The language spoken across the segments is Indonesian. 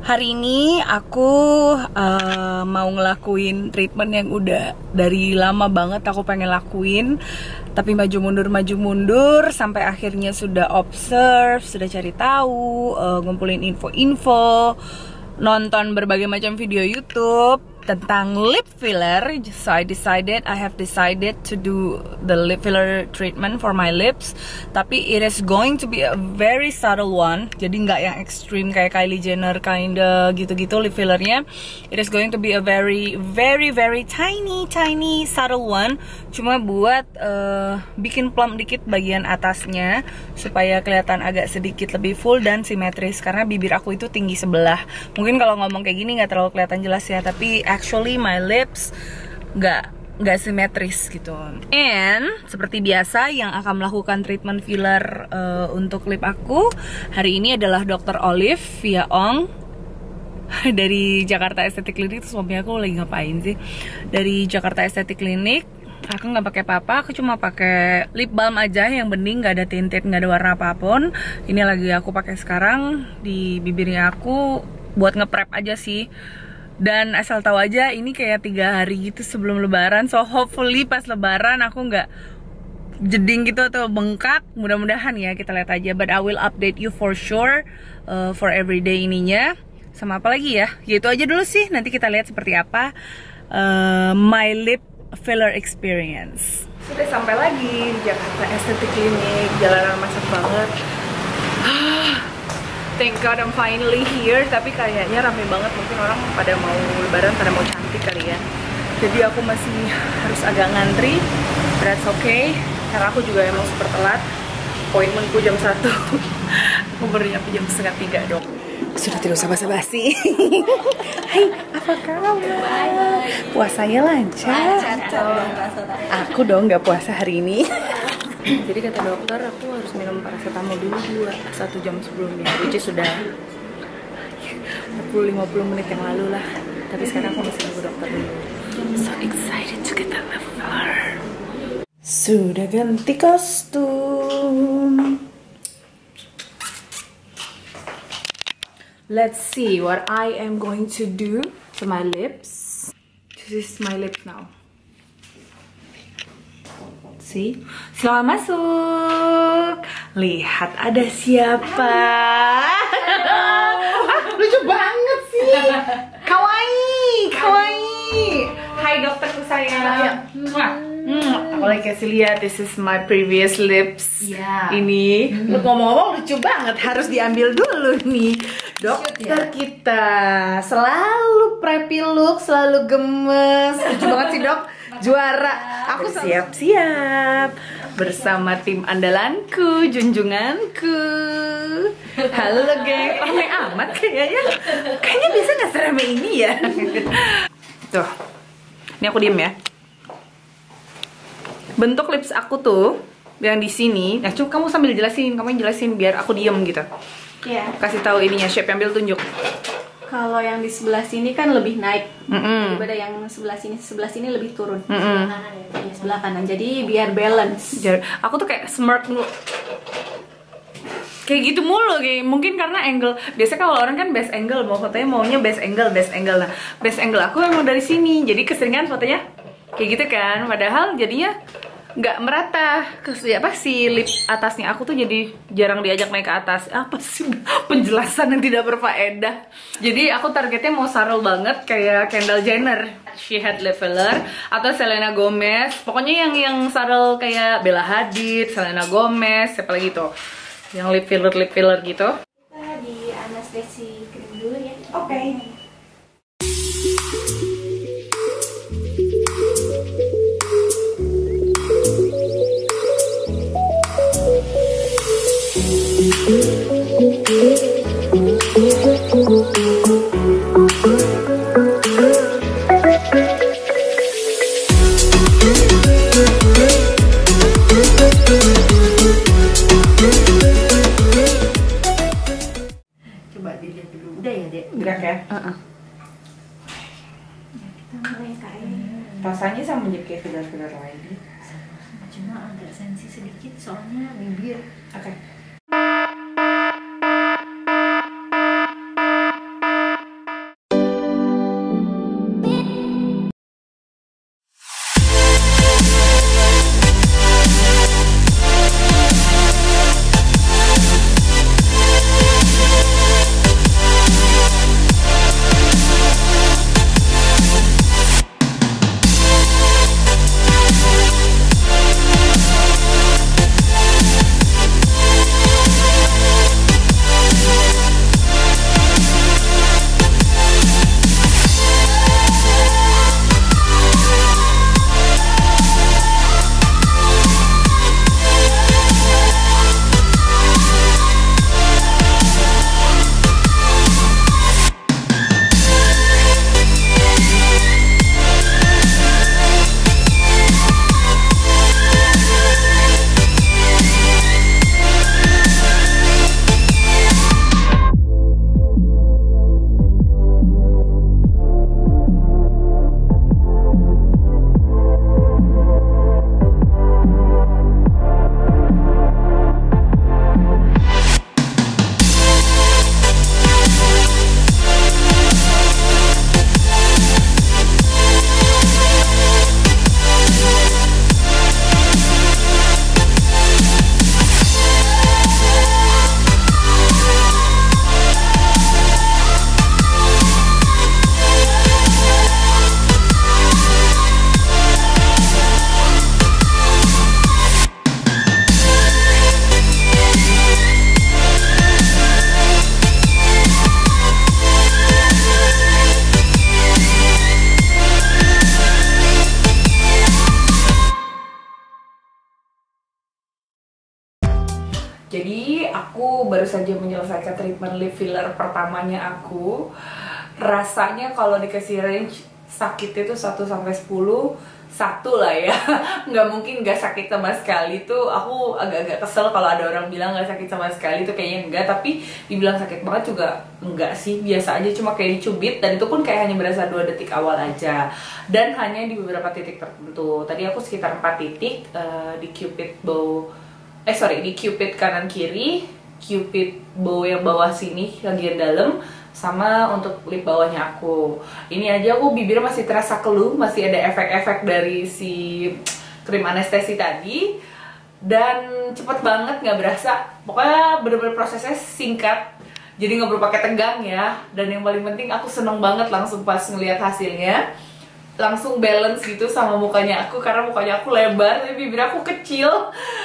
Hari ini aku mau ngelakuin treatment yang udah dari lama banget aku pengen lakuin, tapi maju mundur sampai akhirnya sudah observe, sudah cari tahu, ngumpulin info-info, nonton berbagai macam video YouTube tentang lip filler. So I have decided to do the lip filler treatment for my lips. Tapi it is going to be a very subtle one. Jadi nggak yang extreme kayak Kylie Jenner kinda gitu-gitu lip fillernya. It is going to be a very tiny subtle one. Cuma buat bikin plump dikit bagian atasnya supaya kelihatan agak sedikit lebih full dan simetris. Karena bibir aku itu tinggi sebelah. Mungkin kalau ngomong kayak gini nggak terlalu kelihatan jelas ya, tapi actually my lips nggak simetris gitu. And seperti biasa yang akan melakukan treatment filler untuk lip aku hari ini adalah Dr. Olive via Ong dari Jakarta Aesthetic Clinic. Terus suami aku lagi ngapain sih? Dari Jakarta Aesthetic Clinic. Aku nggak pakai apa-apa, aku cuma pakai lip balm aja yang bening, nggak ada tinted, nggak ada warna apapun. Ini lagi aku pakai sekarang di bibirnya aku buat nge-prep aja sih. Dan asal tahu aja ini kayak 3 hari gitu sebelum lebaran. So hopefully pas lebaran aku nggak jeding gitu atau bengkak. Mudah-mudahan ya, kita lihat aja. But I will update you for sure for everyday ininya. Sama apa lagi ya? Gitu aja dulu sih. Nanti kita lihat seperti apa my lip filler experience. Sudah sampai lagi di Jakarta Aesthetic Clinic. Jalanan macet banget. Thank God I'm finally here. Tapi kayaknya rame banget. Mungkin orang pada mau lebaran, pada mau cantik kali ya. Jadi aku masih harus agak ngantri. But that's okay. Karena aku juga emang super telat. Appointmentku jam 1. Aku baru nyampe jam 2:30 dong. Sudah tidak usah basa-basi. Hai, apa kabar? Puasanya lancar? Aku dong nggak puasa hari ini. Jadi kata dokter aku harus minum paracetamol dulu 1 jam sebelumnya, which is sudah 40-50 menit yang lalu lah. Tapi sekarang aku masih nunggu dokter dulu. So excited to get that lip filler. Sudah ganti kostum. Let's see what I am going to do to my lips. This is my lips now. See? Selamat masuk. Lihat ada siapa. Lucu banget sih. Kawaii. Hai dokterku sayang. Aku lagi kasih lihat, this is my previous lips. Ini ngomong-ngomong lucu banget, harus diambil dulu nih. Dokter kita selalu preppy look, selalu gemes. Lucu banget sih dok, juara. Aku siap-siap bersama tim andalanku, junjunganku. Halo geng, rame amat kayaknya. Kayaknya biasa nggak serame ini ya. Tuh, ini aku diem ya. Bentuk lips aku tuh yang di sini. Nah, coba kamu sambil jelasin, kamu jelasin biar aku diem gitu. Iya. Kasih tahu ininya, shape, ambil tunjuk. Kalau yang di sebelah sini kan lebih naik, daripada yang sebelah sini lebih turun. Sebelah kanan ya. Iya, sebelah kanan. Jadi biar balance. Aku tuh kayak smirk mulu. Kayak gitu mulu, kayak mungkin karena angle. Biasanya kalau orang kan best angle, mau fotonya maunya best angle. Nah, best angle aku emang dari sini. Jadi keseringan fotonya kayak gitu kan. Padahal jadinya nggak merata si lip atasnya aku tuh jadi jarang diajak naik ke atas. Apa sih penjelasan yang tidak berfaedah. Jadi aku targetnya mau subtle banget kayak Kendall Jenner, she had lip filler, atau Selena Gomez. Pokoknya yang subtle kayak Bella Hadid, Selena Gomez, siapa lagi tuh yang lip filler gitu. Kita di anestesi krim dulu ya. Oke. Coba dilihat dulu. Udah ya, Dek? Gerak ya? Kita mulai kain. Rasanya sama aja kayak filler-filler lain. Cuma agak sensi sedikit soalnya bibir. Oke. aku baru saja menyelesaikan treatment lip filler pertamanya aku. Rasanya kalau dikasih range sakitnya tuh 1 sampai 10, 1 lah ya. Nggak mungkin nggak sakit sama sekali tuh. Aku agak-agak kesel kalau ada orang bilang nggak sakit sama sekali tuh, kayaknya enggak. Tapi dibilang sakit banget juga enggak sih, biasa aja, cuma kayak dicubit. Dan itu pun kayak hanya berasa 2 detik awal aja, dan hanya di beberapa titik tertentu. Tadi aku sekitar 4 titik di cupid bow, di cupid kanan kiri, cupid bow yang bawah sini bagian dalam, sama untuk lip bawahnya aku. Ini aja aku bibir masih terasa keluh, masih ada efek-efek dari si krim anestesi tadi, dan cepet banget, nggak berasa. Pokoknya bener-bener prosesnya singkat, jadi nggak perlu pakai tegang ya. Dan yang paling penting aku seneng banget langsung pas ngelihat hasilnya, langsung balance gitu sama mukanya aku, karena mukanya aku lebar tapi bibir aku kecil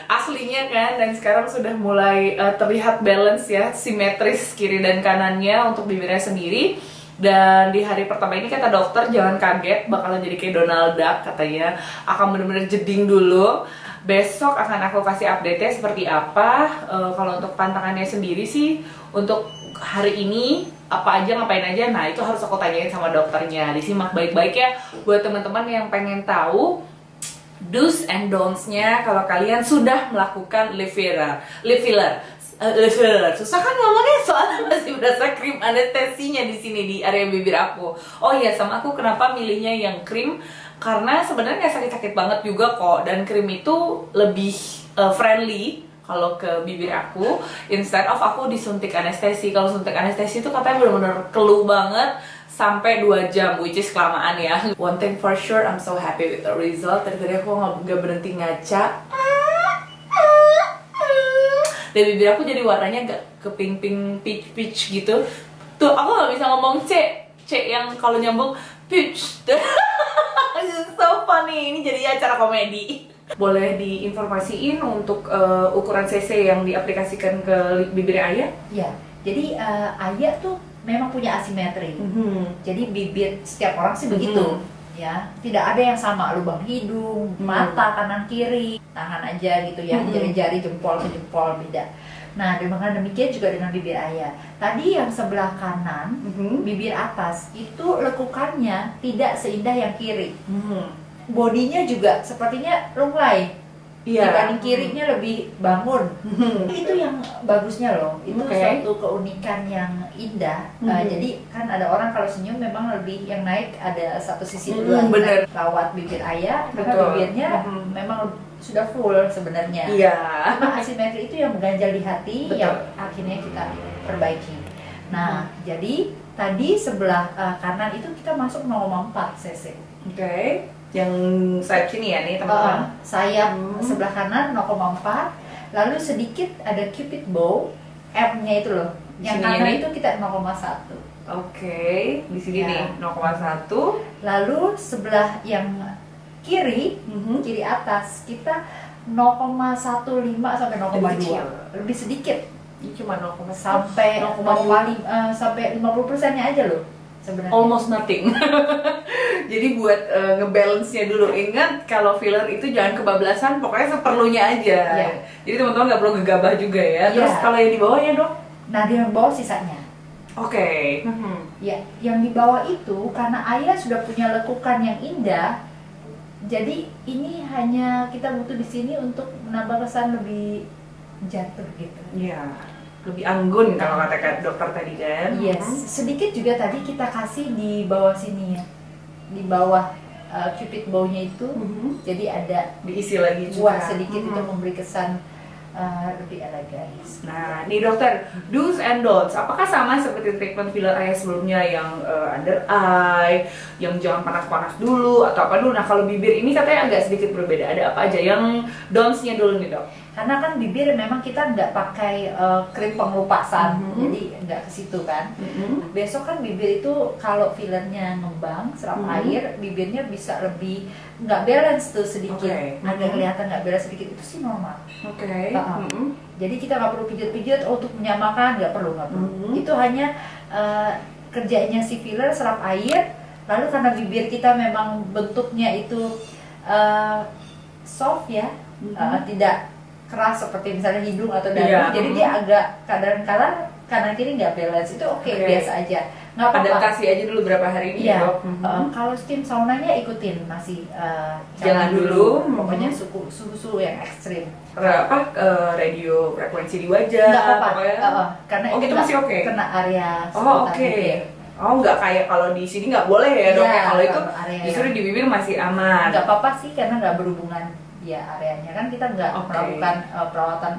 aslinya kan, dan sekarang sudah mulai terlihat balance ya, simetris kiri dan kanannya untuk bibirnya sendiri. Dan di hari pertama ini kata dokter jangan kaget, bakalan jadi kayak Donald Duck katanya, akan bener-bener jeding dulu. Besok akan aku kasih update-nya seperti apa. Kalau untuk pantangannya sendiri sih, untuk hari ini apa aja, ngapain aja, nah itu harus aku tanyain sama dokternya. Disimak baik-baik ya buat teman-teman yang pengen tahu do's and don'ts-nya kalau kalian sudah melakukan lip filler. Susah kan ngomongnya soalnya masih berasa krim anestesinya di sini di area bibir aku. Oh iya, sama aku kenapa milihnya yang krim, karena sebenarnya nggak sakit-sakit banget juga kok, dan krim itu lebih friendly kalau ke bibir aku, instead of aku disuntik anestesi. Kalau suntik anestesi itu katanya benar-benar keluh banget sampai 2 jam, which is kelamaan ya. One thing for sure, I'm so happy with the result. Tadi aku nggak berhenti ngaca, dan bibir aku jadi warnanya agak ke pink peach gitu. Tuh aku nggak bisa ngomong C yang kalau nyambung peach. It's so funny, ini jadi acara komedi. Boleh diinformasiin untuk ukuran cc yang diaplikasikan ke bibir Ayah? Ya, jadi Ayah tuh memang punya asimetri. Jadi bibir setiap orang sih begitu, ya. Tidak ada yang sama, lubang hidung, mata kanan kiri, tangan aja gitu ya, jari-jari jempol ke jempol beda. Nah, dengan demikian juga dengan bibir Ayah. Tadi yang sebelah kanan, bibir atas itu lekukannya tidak seindah yang kiri. Bodinya juga sepertinya lunglai, dibanding kirinya lebih bangun. Itu yang bagusnya loh, itu suatu keunikan yang indah. Jadi kan ada orang kalau senyum memang lebih yang naik ada satu sisi dulu, lawat bibir Ayah, karena bibirnya memang sudah full sebenarnya. Cuma asimetri itu yang mengganjal di hati, yang akhirnya kita perbaiki. Nah, jadi tadi sebelah kanan itu kita masuk 0,4 cc. Yang sayap sini ya nih teman-teman. Sayap sebelah kanan 0,4. Lalu sedikit ada cupid bow, M-nya itu loh. Yang kanan itu kita 0,1. Di sini nih 0,1. Lalu sebelah yang kiri, kiri atas kita 0,15 sampai 0,2. Lebih sedikit. Ini cuma 0, sampai 0,5 sampai 50%-nya aja loh. Sebenarnya. Almost nothing. Jadi buat ngebalance-nya dulu, ingat kalau filler itu jangan kebablasan, pokoknya seperlunya aja. Jadi teman-teman nggak perlu gegabah juga ya. Terus kalau yang di bawahnya dok? Nah, di bawah sisanya. Ya, yang di bawah itu karena Ayah sudah punya lekukan yang indah, jadi ini hanya kita butuh di sini untuk menambah kesan lebih jatuh gitu. Lebih anggun kalau kata dokter tadi kan. Sedikit juga tadi kita kasih di bawah sini ya, di bawah cupid bow-nya itu, jadi ada diisi lagi juga sedikit itu memberi kesan lebih elegan. Nah, nih dokter, do's and don'ts, apakah sama seperti treatment filler Ayah sebelumnya yang under eye, yang jangan panas-panas dulu atau apa dulu? Nah, kalau bibir ini katanya agak sedikit berbeda. Ada apa aja? Yang don'ts-nya dulu nih dok. Karena kan bibir memang kita nggak pakai krim pengelupasan, jadi nggak ke situ kan. Besok kan bibir itu kalau fillernya ngembang, serap air, bibirnya bisa lebih nggak balance tuh sedikit, agak kelihatan nggak balance sedikit, itu sih normal. Jadi kita nggak perlu pijat-pijat untuk menyamakan, nggak perlu. Itu hanya kerjanya si filler serap air, lalu karena bibir kita memang bentuknya itu soft ya, tidak keras seperti misalnya hidung atau dagu, Iya. jadi dia agak kadang-kadang kanan kiri nggak balance, itu oke, biasa aja, nggak apa-apa. Adaptasi aja dulu berapa hari ini Iya. ya, Dok. Kalau steam saunanya ikutin masih Jangan dulu. pokoknya suhu yang ekstrim. Radio frekuensi di wajah. Nggak apa-apa, pokoknya. karena Oh, itu gitu nggak masih oke? kena area Oh, sekitar oke. bibir. Oh, nggak kayak kalau di sini nggak boleh ya, Dok. Iya, Kalau itu kalau area justru yang- di bibir masih aman. Nggak apa-apa sih, karena nggak berhubungan dia areanya, kan kita nggak Oke. melakukan perawatan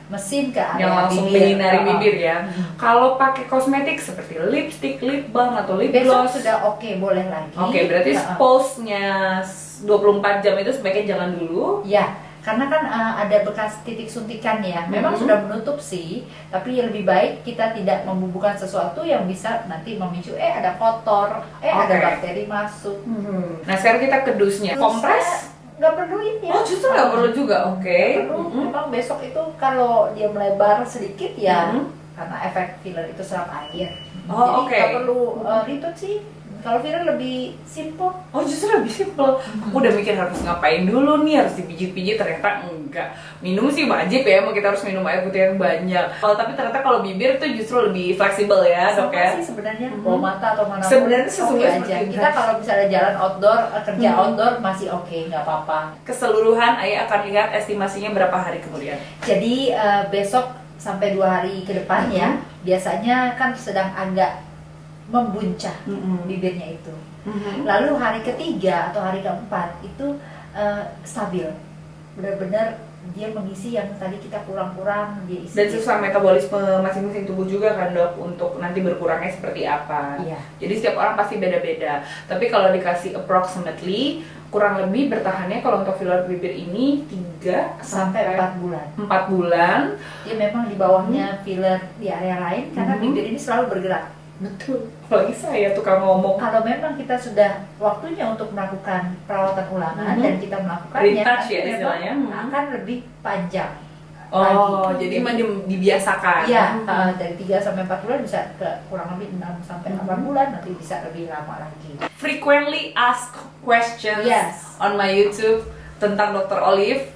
mesin ke area Yang langsung bibir. menyinari bibir ya. Mhm. Kalau pakai kosmetik seperti lipstick, lip balm atau lip Besok gloss, sudah oke, boleh lagi. oke, berarti pulse-nya 24 jam itu sebaiknya jangan dulu. Ya, karena kan ada bekas titik suntikan ya. Memang sudah menutup sih, tapi lebih baik kita tidak membubuhkan sesuatu yang bisa nanti memicu ada kotor, ada Oke. bakteri masuk. Nah, sekarang kita ke dusnya. Kompres? Nggak perlu ini ya. Oh, justru nggak perlu juga, oke. Nggak perlu. Memang besok itu kalau dia melebar sedikit ya, karena efek filler itu serap air. Oh, Jadi oke. nggak perlu ribet sih. Kalau filler lebih simple. Oh, justru lebih simple. Aku udah mikir harus ngapain dulu nih, harus dipijit-pijit, ternyata enggak. Minum sih wajib ya, mau kita harus minum air putih yang banyak. Tapi ternyata kalau bibir tuh justru lebih fleksibel ya, Dok Sama ya. sih sebenarnya, bawah mata atau mana Sebenarnya sesuai aja. seperti Kita itu. kalau misalnya jalan outdoor, kerja outdoor masih oke, nggak apa-apa. Keseluruhan Ayah akan lihat estimasinya berapa hari kemudian. Jadi besok sampai 2 hari ke depan ya, biasanya kan sedang agak membuncah bibirnya itu. Lalu hari ketiga atau hari keempat itu stabil, benar-benar dia mengisi yang tadi kita kurang-kurang, dia isi. Dan sesuai metabolisme masing-masing tubuh juga kan, Dok, untuk nanti berkurangnya seperti apa. Iya. Jadi setiap orang pasti beda-beda. Tapi kalau dikasih approximately, kurang lebih bertahannya kalau untuk filler bibir ini 3 sampai 4 bulan. 4 bulan. Dia memang di bawahnya filler di area lain karena bibir ini selalu bergerak. Betul. Apalagi saya tukang ngomong. Kalau memang kita sudah waktunya untuk melakukan perawatan ulangan dan kita melakukannya, Retouch ya nanti istilahnya. memang akan lebih panjang. Oh, lagi. jadi emang dibiasakan. Iya, dari 3 sampai 4 bulan bisa ke kurang lebih 6 sampai 8 bulan, nanti bisa lebih lama lagi. Frequently asked questions Yes. on my YouTube tentang Dr. Olive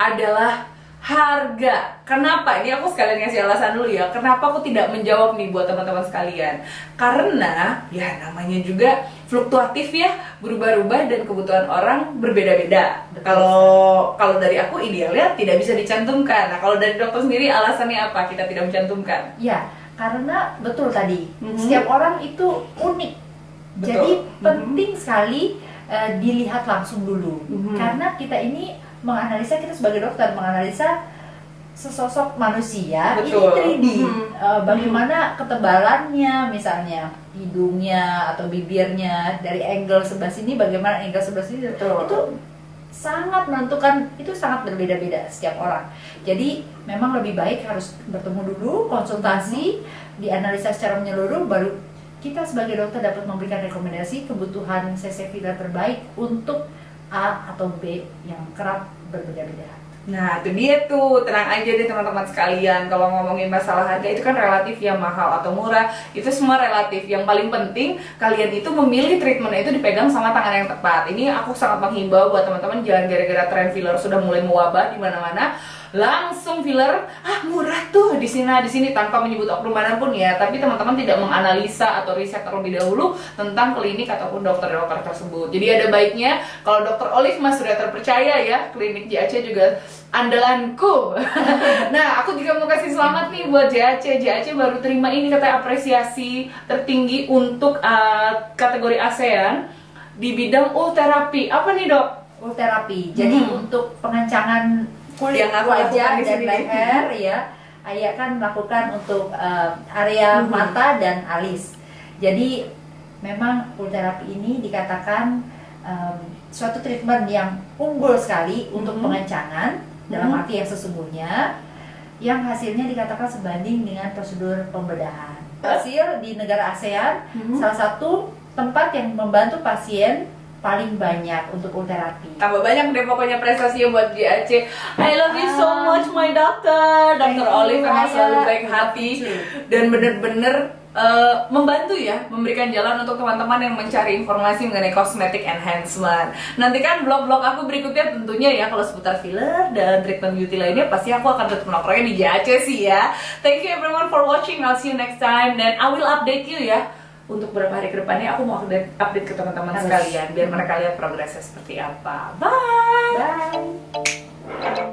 adalah harga. Kenapa? Ini aku sekalian ngasih alasan dulu ya. Kenapa aku tidak menjawab nih buat teman-teman sekalian? Karena ya namanya juga fluktuatif ya, berubah-ubah dan kebutuhan orang berbeda-beda. Kalau dari aku idealnya tidak bisa dicantumkan. Nah, kalau dari dokter sendiri alasannya apa kita tidak mencantumkan? Ya, karena betul tadi, setiap orang itu unik. Betul. Jadi penting sekali dilihat langsung dulu. Karena kita ini menganalisa, kita sebagai dokter menganalisa sesosok manusia. Betul. Ini 3D. Bagaimana ketebalannya, misalnya hidungnya atau bibirnya dari angle sebelah sini, bagaimana angle sebelah sini. Betul. Itu sangat menentukan, itu sangat berbeda-beda setiap orang. Jadi memang lebih baik harus bertemu dulu, konsultasi, dianalisa secara menyeluruh, baru kita sebagai dokter dapat memberikan rekomendasi kebutuhan CC filler terbaik untuk A atau B yang kerap berbeda-beda. Nah, itu dia tuh, tenang aja deh teman-teman sekalian. Kalau ngomongin masalah harga itu kan relatif ya, mahal atau murah, itu semua relatif. Yang paling penting kalian itu memilih treatmentnya itu dipegang sama tangan yang tepat. Ini aku sangat menghimbau buat teman-teman, jangan gara-gara tren filler sudah mulai mewabah di mana-mana langsung filler, murah tuh di sini tanpa menyebut oknum manapun ya. Tapi teman-teman tidak menganalisa atau riset terlebih dahulu tentang klinik ataupun dokter-dokter tersebut. Jadi ada baiknya kalau Dr. Olive mas sudah terpercaya ya, klinik JAC juga andalanku. Nah, aku juga mau kasih selamat nih buat JAC. JAC baru terima ini katanya apresiasi tertinggi untuk kategori ASEAN di bidang ulterapi. Apa nih, Dok? Ulterapi. Jadi untuk pengencangan kulit, Yang aku wajah lakukan di dan sini. leher ya, Ayah kan melakukan untuk area mata dan alis. Jadi memang ulterapi ini dikatakan suatu treatment yang unggul sekali untuk pengencangan dalam arti yang sesungguhnya, yang hasilnya dikatakan sebanding dengan prosedur pembedahan. Hasil di negara ASEAN salah satu tempat yang membantu pasien paling banyak untuk ulterapi. Tambah banyak deh pokoknya prestasinya buat JAC. I love you so much my doctor. Dr. Olive emang selalu baik hati dan bener-bener membantu ya, memberikan jalan untuk teman-teman yang mencari informasi mengenai cosmetic enhancement. Nantikan vlog-vlog aku berikutnya tentunya ya, kalau seputar filler dan treatment beauty lainnya pasti aku akan tetap nongkrongnya di JAC sih ya. Thank you everyone for watching, I'll see you next time, dan I will update you ya. Untuk beberapa hari ke depannya aku mau update ke teman-teman sekalian biar mereka lihat progresnya seperti apa. Bye! Bye.